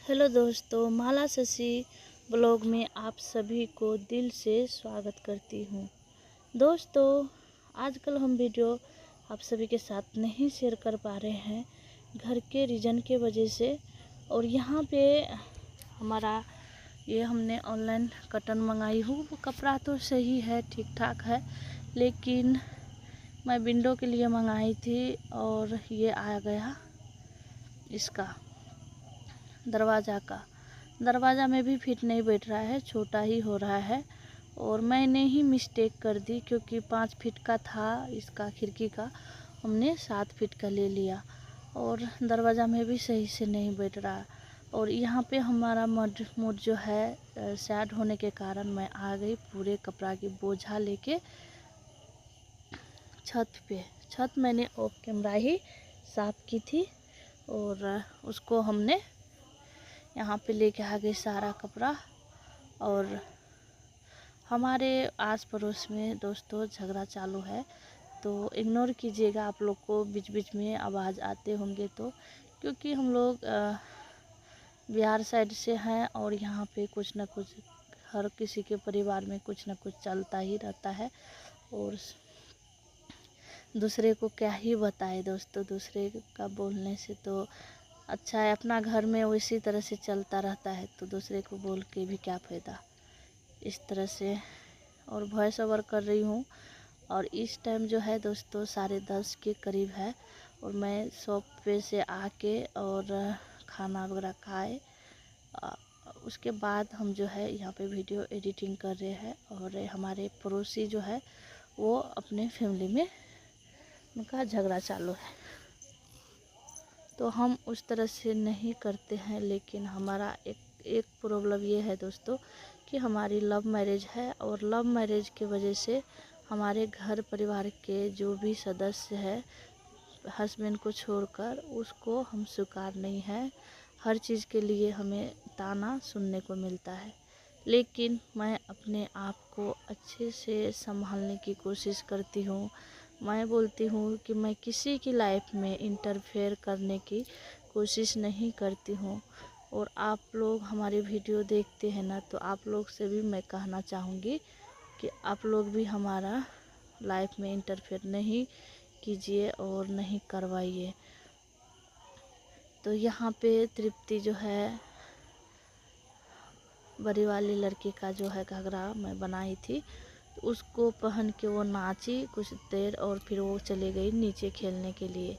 Hello दोस्तों, माला Shashi blog में आप सभी को दिल से स्वागत करती हूँ। दोस्तों, आजकल हम वीडियो आप सभी के साथ नहीं शेयर कर पा रहे हैं घर के रीजन के वजह से। और यहाँ पे हमारा ये हमने ऑनलाइन कर्टन मंगाई हूँ। वो कपड़ा तो सही है, ठीक ठाक है, लेकिन मैं विंडो के लिए मंगाई थी और ये आ गया इसका दरवाज़ा में भी फिट नहीं बैठ रहा है, छोटा ही हो रहा है। और मैंने ही मिस्टेक कर दी, क्योंकि 5 फीट का था इसका खिड़की का, हमने 7 फीट का ले लिया और दरवाज़ा में भी सही से नहीं बैठ रहा। और यहाँ पे हमारा मड जो है सैड होने के कारण मैं आ गई पूरे कपड़ा की बोझा लेके छत पे। छत मैंने ऑफ कैमरा ही साफ़ की थी और उसको हमने यहाँ पे लेके आ गए सारा कपड़ा। और हमारे आस पड़ोस में दोस्तों झगड़ा चालू है, तो इग्नोर कीजिएगा। आप लोग को बीच बीच में आवाज़ आते होंगे तो, क्योंकि हम लोग बिहार साइड से हैं और यहाँ पे कुछ ना कुछ हर किसी के परिवार में कुछ ना कुछ चलता ही रहता है। और दूसरे को क्या ही बताए दोस्तों, दूसरे का बोलने से तो अच्छा है अपना घर में उसी तरह से चलता रहता है, तो दूसरे को बोल के भी क्या फ़ायदा। इस तरह से और वॉइस ओवर कर रही हूँ। और इस टाइम जो है दोस्तों 10:30 के करीब है और मैं शॉप पे से आके और खाना वगैरह खाए उसके बाद हम जो है यहाँ पे वीडियो एडिटिंग कर रहे हैं। और हमारे पड़ोसी जो है वो अपने फैमिली में उनका झगड़ा चालू है, तो हम उस तरह से नहीं करते हैं। लेकिन हमारा एक प्रॉब्लम ये है दोस्तों कि हमारी लव मैरिज है और लव मैरिज के वजह से हमारे घर परिवार के जो भी सदस्य है हस्बैंड को छोड़कर उसको हम स्वीकार नहीं है। हर चीज़ के लिए हमें ताना सुनने को मिलता है, लेकिन मैं अपने आप को अच्छे से संभालने की कोशिश करती हूँ। मैं बोलती हूँ कि मैं किसी की लाइफ में इंटरफेयर करने की कोशिश नहीं करती हूँ। और आप लोग हमारी वीडियो देखते हैं ना, तो आप लोग से भी मैं कहना चाहूँगी कि आप लोग भी हमारा लाइफ में इंटरफेयर नहीं कीजिए और नहीं करवाइए। तो यहाँ पे तृप्ति जो है बड़ी वाली लड़की का जो है घाघरा मैं बनाई थी, तो उसको पहन के वो नाची कुछ देर और फिर वो चली गई नीचे खेलने के लिए।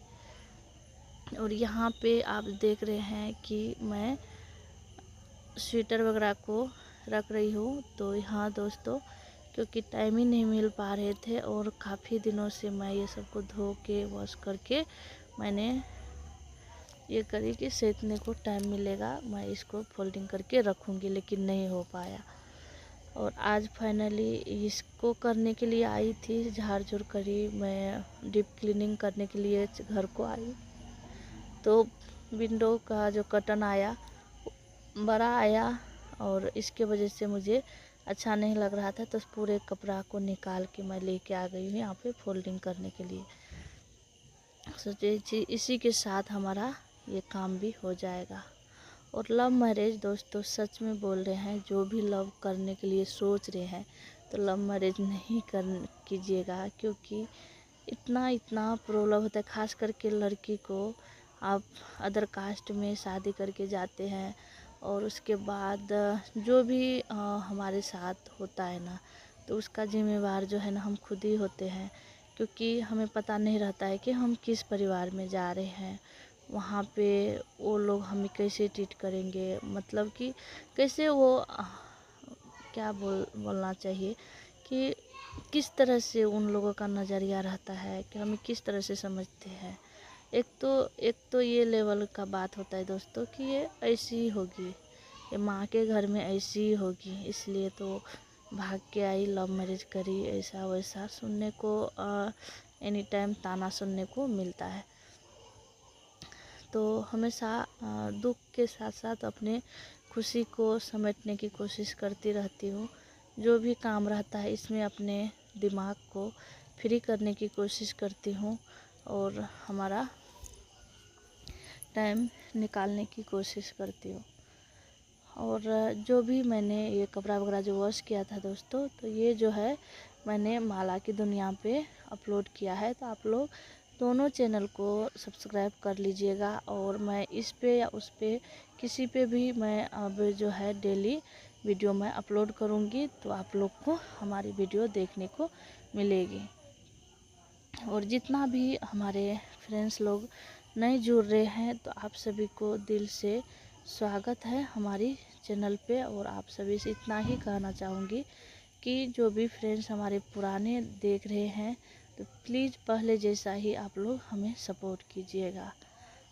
और यहाँ पे आप देख रहे हैं कि मैं स्वेटर वगैरह को रख रही हूँ। तो यहाँ दोस्तों क्योंकि टाइम ही नहीं मिल पा रहे थे और काफ़ी दिनों से मैं ये सब को धो के वॉश करके मैंने ये करी कि सेकने को टाइम मिलेगा मैं इसको फोल्डिंग करके रखूँगी, लेकिन नहीं हो पाया। और आज फाइनली इसको करने के लिए आई थी, झाड़ झूड़ करी, मैं डीप क्लीनिंग करने के लिए घर को आई। तो विंडो का जो कर्टन आया बड़ा आया और इसके वजह से मुझे अच्छा नहीं लग रहा था, तो पूरे कपड़ा को निकाल के मैं लेके आ गई हूँ यहाँ पे फोल्डिंग करने के लिए। सोचिए इसी के साथ हमारा ये काम भी हो जाएगा। और लव मैरिज दोस्तों सच में बोल रहे हैं, जो भी लव करने के लिए सोच रहे हैं तो लव मैरिज नहीं कीजिएगा, क्योंकि इतना प्रॉब्लम होता है। ख़ास करके लड़की को आप अदर कास्ट में शादी करके जाते हैं और उसके बाद जो भी हमारे साथ होता है ना, तो उसका जिम्मेवार जो है ना हम खुद ही होते हैं, क्योंकि हमें पता नहीं रहता है कि हम किस परिवार में जा रहे हैं। वहाँ पे वो लोग हमें कैसे ट्रीट करेंगे, मतलब कि कैसे वो क्या बोलना चाहिए कि किस तरह से उन लोगों का नज़रिया रहता है कि हमें किस तरह से समझते हैं। एक तो ये लेवल का बात होता है दोस्तों कि ये ऐसी ही होगी, ये माँ के घर में ऐसी ही होगी, इसलिए तो भाग के आई, लव मैरिज करी, ऐसा वैसा सुनने को एनी टाइम ताना सुनने को मिलता है। तो हमेशा दुख के साथ साथ अपने खुशी को समेटने की कोशिश करती रहती हूँ। जो भी काम रहता है इसमें अपने दिमाग को फ्री करने की कोशिश करती हूँ और हमारा टाइम निकालने की कोशिश करती हूँ। और जो भी मैंने ये कपड़ा वगैरह जो वॉश किया था दोस्तों, तो ये जो है मैंने माला की दुनिया पे अपलोड किया है। तो आप लोग दोनों चैनल को सब्सक्राइब कर लीजिएगा। और मैं इस पे या उस पे किसी पे भी मैं अब जो है डेली वीडियो मैं अपलोड करूँगी, तो आप लोग को हमारी वीडियो देखने को मिलेगी। और जितना भी हमारे फ्रेंड्स लोग नए जुड़ रहे हैं, तो आप सभी को दिल से स्वागत है हमारी चैनल पे। और आप सभी से इतना ही कहना चाहूँगी कि जो भी फ्रेंड्स हमारे पुराने देख रहे हैं, तो प्लीज़ पहले जैसा ही आप लोग हमें सपोर्ट कीजिएगा।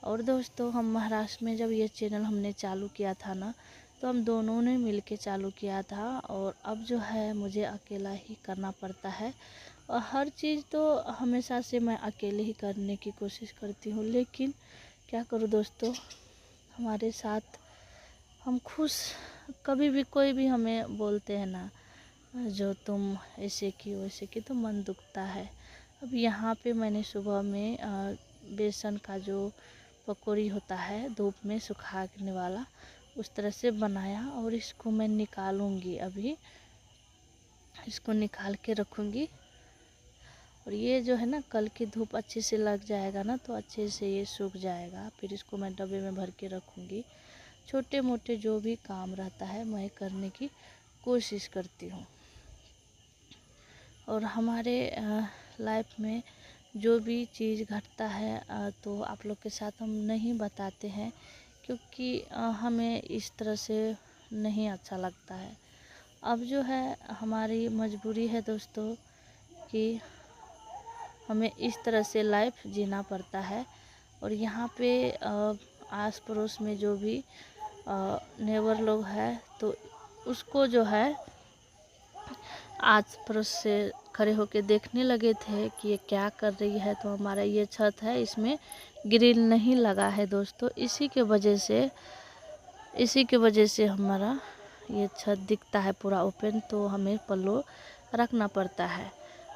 और दोस्तों, हम महाराष्ट्र में जब ये चैनल हमने चालू किया था ना, तो हम दोनों ने मिलके चालू किया था। और अब जो है मुझे अकेला ही करना पड़ता है, और हर चीज़ तो हमेशा से मैं अकेले ही करने की कोशिश करती हूँ। लेकिन क्या करूँ दोस्तों, हमारे साथ हम खुश, कभी भी कोई भी हमें बोलते हैं ना, जो तुम ऐसे की वैसे की, तो मन दुखता है। अब यहाँ पे मैंने सुबह में बेसन का जो पकौड़ी होता है धूप में सुखाने वाला, उस तरह से बनाया। और इसको मैं निकालूंगी, अभी इसको निकाल के रखूँगी। और ये जो है ना, कल की धूप अच्छे से लग जाएगा ना, तो अच्छे से ये सूख जाएगा। फिर इसको मैं डब्बे में भर के रखूँगी। छोटे मोटे जो भी काम रहता है मैं करने की कोशिश करती हूँ। और हमारे लाइफ में जो भी चीज़ घटता है तो आप लोग के साथ हम नहीं बताते हैं, क्योंकि हमें इस तरह से नहीं अच्छा लगता है। अब जो है हमारी मजबूरी है दोस्तों कि हमें इस तरह से लाइफ जीना पड़ता है। और यहाँ पे आस पड़ोस में जो भी नेबर लोग हैं, तो उसको जो है आस पड़ोस से खड़े होके देखने लगे थे कि ये क्या कर रही है। तो हमारा ये छत है, इसमें ग्रिल नहीं लगा है दोस्तों, इसी के वजह से हमारा ये छत दिखता है पूरा ओपन, तो हमें पल्लो रखना पड़ता है।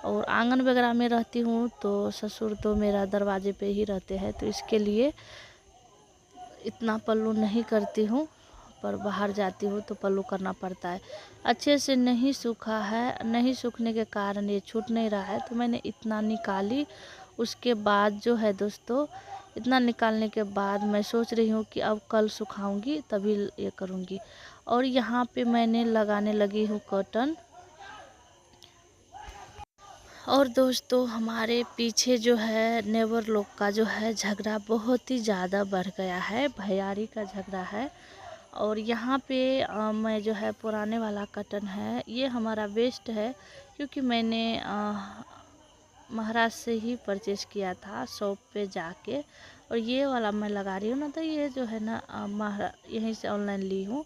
और आंगन वगैरह में रहती हूँ तो ससुर तो मेरा दरवाजे पे ही रहते हैं, तो इसके लिए इतना पल्लू नहीं करती हूँ। पर बाहर जाती हूँ तो पल्लू करना पड़ता है। अच्छे से नहीं सूखा है, नहीं सूखने के कारण ये छूट नहीं रहा है, तो मैंने इतना निकाली। उसके बाद जो है दोस्तों, इतना निकालने के बाद मैं सोच रही हूँ कि अब कल सुखाऊंगी तभी ये करूँगी। और यहाँ पे मैंने लगाने लगी हूँ कॉटन। और दोस्तों, हमारे पीछे जो है नेबर लोग का जो है झगड़ा बहुत ही ज़्यादा बढ़ गया है, भैयारी का झगड़ा है। और यहाँ पे मैं जो है पुराने वाला कॉटन है, ये हमारा वेस्ट है, क्योंकि मैंने महाराष्ट्र से ही परचेज़ किया था शॉप पे जाके। और ये वाला मैं लगा रही हूँ ना, तो ये जो है ना यहीं से ऑनलाइन ली हूँ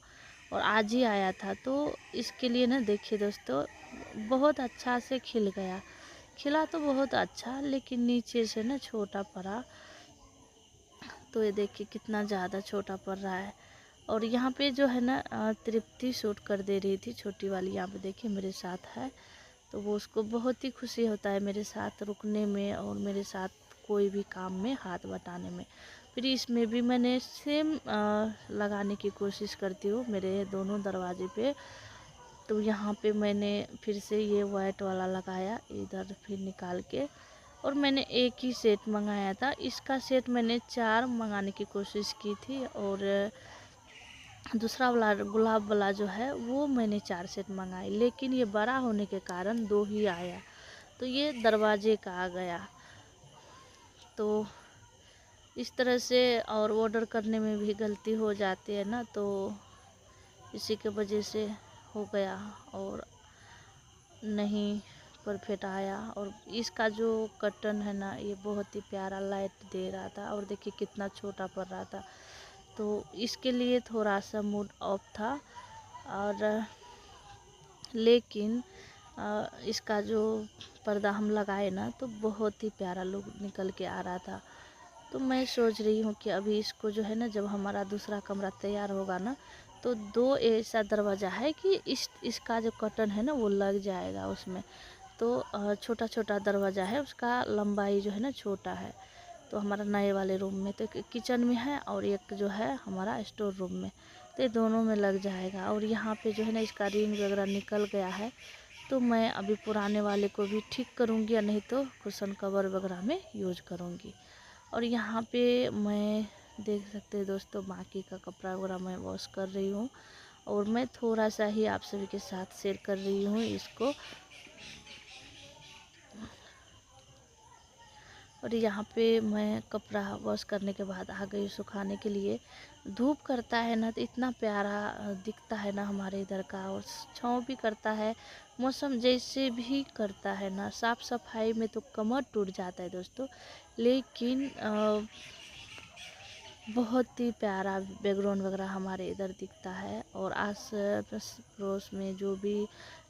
और आज ही आया था। तो इसके लिए ना देखिए दोस्तों, बहुत अच्छा से खिला तो बहुत अच्छा, लेकिन नीचे से ना छोटा पड़ा। तो ये देखिए कितना ज़्यादा छोटा पड़ रहा है। और यहाँ पे जो है ना तृप्ति शूट कर दे रही थी, छोटी वाली, यहाँ पे देखिए मेरे साथ है। तो वो उसको बहुत ही खुशी होता है मेरे साथ रुकने में और मेरे साथ कोई भी काम में हाथ बटाने में। फिर इसमें भी मैंने सेम लगाने की कोशिश करती हूँ मेरे दोनों दरवाजे पे। तो यहाँ पे मैंने फिर से ये वाइट वाला लगाया इधर, फिर निकाल के। और मैंने एक ही सेट मंगाया था, इसका सेट मैंने 4 मंगाने की कोशिश की थी। और दूसरा वाला गुलाब वाला जो है वो मैंने 4 सेट मंगाए, लेकिन ये बड़ा होने के कारण 2 ही आया, तो ये दरवाजे का आ गया। तो इस तरह से और ऑर्डर करने में भी गलती हो जाती है ना, तो इसी के वजह से हो गया और नहीं परफेक्ट आया। और इसका जो कर्टन है ना, ये बहुत ही प्यारा लाइट दे रहा था, और देखिए कितना छोटा पड़ रहा था। तो इसके लिए थोड़ा सा मूड ऑफ था। और लेकिन इसका जो पर्दा हम लगाए ना, तो बहुत ही प्यारा लुक निकल के आ रहा था। तो मैं सोच रही हूँ कि अभी इसको जो है ना, जब हमारा दूसरा कमरा तैयार होगा ना, तो 2 ऐसा दरवाज़ा है कि इसका जो कर्टन है ना वो लग जाएगा उसमें। तो छोटा छोटा दरवाज़ा है, उसका लंबाई जो है ना छोटा है, तो हमारा नए वाले रूम में, तो एक किचन में है और एक जो है हमारा स्टोर रूम में, तो ये दोनों में लग जाएगा। और यहाँ पे जो है ना इसका रिंग वगैरह निकल गया है, तो मैं अभी पुराने वाले को भी ठीक करूँगी, या नहीं तो कुशन कवर वगैरह में यूज करूँगी। और यहाँ पे मैं देख सकते हैं दोस्तों, बाकी का कपड़ा वगैरह मैं वॉश कर रही हूँ, और मैं थोड़ा सा ही आप सभी के साथ शेयर कर रही हूँ इसको। और यहाँ पे मैं कपड़ा वॉश करने के बाद आ गई सुखाने के लिए। धूप करता है ना तो इतना प्यारा दिखता है ना हमारे इधर का, और छाँव भी करता है, मौसम जैसे भी करता है ना। साफ़ सफाई में तो कमर टूट जाता है दोस्तों, लेकिन बहुत ही प्यारा बैकग्राउंड वगैरह हमारे इधर दिखता है। और आस पड़ोस में जो भी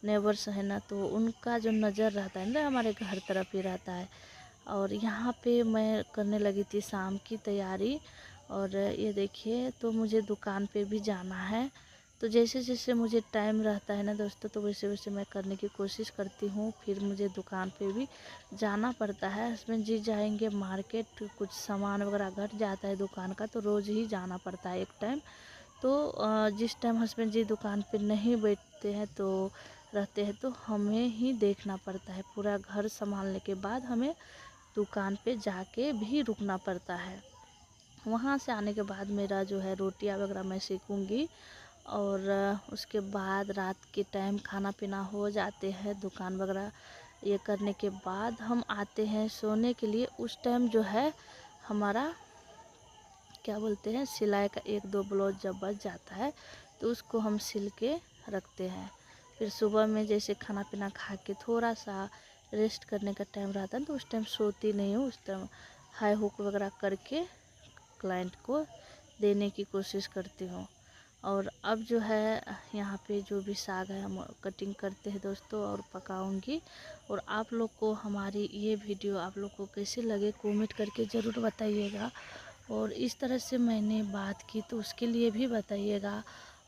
नेबर्स है ना, तो उनका जो नज़र रहता है ना हमारे घर तरफ ही रहता है। और यहाँ पे मैं करने लगी थी शाम की तैयारी, और ये देखिए, तो मुझे दुकान पे भी जाना है। तो जैसे जैसे मुझे टाइम रहता है ना दोस्तों, तो वैसे वैसे मैं करने की कोशिश करती हूँ। फिर मुझे दुकान पे भी जाना पड़ता है, हस्बैंड जी जाएंगे मार्केट, कुछ सामान वगैरह घट जाता है दुकान का, तो रोज़ ही जाना पड़ता है एक टाइम। तो जिस टाइम हस्बैंड जी दुकान पे नहीं बैठते हैं तो रहते हैं, तो हमें ही देखना पड़ता है। पूरा घर संभालने के बाद हमें दुकान पे जाके भी रुकना पड़ता है। वहाँ से आने के बाद मेरा जो है रोटियां वगैरह मैं सेकूँगी, और उसके बाद रात के टाइम खाना पीना हो जाते हैं। दुकान वगैरह ये करने के बाद हम आते हैं सोने के लिए। उस टाइम जो है हमारा क्या बोलते हैं, सिलाई का 1-2 ब्लाउज जब बच जाता है तो उसको हम सिल के रखते हैं। फिर सुबह में जैसे खाना पीना खा के थोड़ा सा रेस्ट करने का टाइम रहता है, तो उस टाइम सोती नहीं हूँ। उस टाइम हाई हुक वगैरह करके क्लाइंट को देने की कोशिश करती हूँ। और अब जो है यहाँ पे जो भी साग है हम कटिंग करते हैं दोस्तों, और पकाऊंगी। और आप लोग को हमारी ये वीडियो आप लोग को कैसे लगे कमेंट करके ज़रूर बताइएगा। और इस तरह से मैंने बात की तो उसके लिए भी बताइएगा।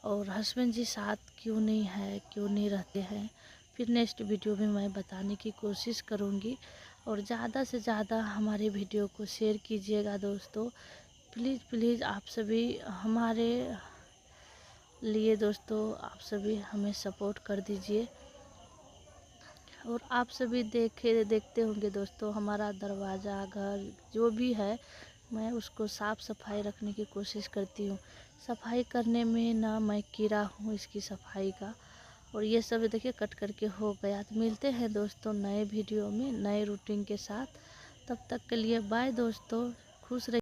और हस्बैंड जी साथ क्यों नहीं है, क्यों नहीं रहते हैं, फिर नेक्स्ट वीडियो में मैं बताने की कोशिश करूँगी। और ज़्यादा से ज़्यादा हमारे वीडियो को शेयर कीजिएगा दोस्तों, प्लीज़ प्लीज़। आप सभी हमारे लिए दोस्तों, आप सभी हमें सपोर्ट कर दीजिए। और आप सभी देखते होंगे दोस्तों, हमारा दरवाज़ा घर जो भी है, मैं उसको साफ़ सफाई रखने की कोशिश करती हूँ। सफाई करने में ना मैं कीड़ा हूँ इसकी सफाई का। और ये सब देखिए कट करके हो गया। तो मिलते हैं दोस्तों नए वीडियो में नए रूटीन के साथ। तब तक के लिए बाय दोस्तों, खुश रहिए।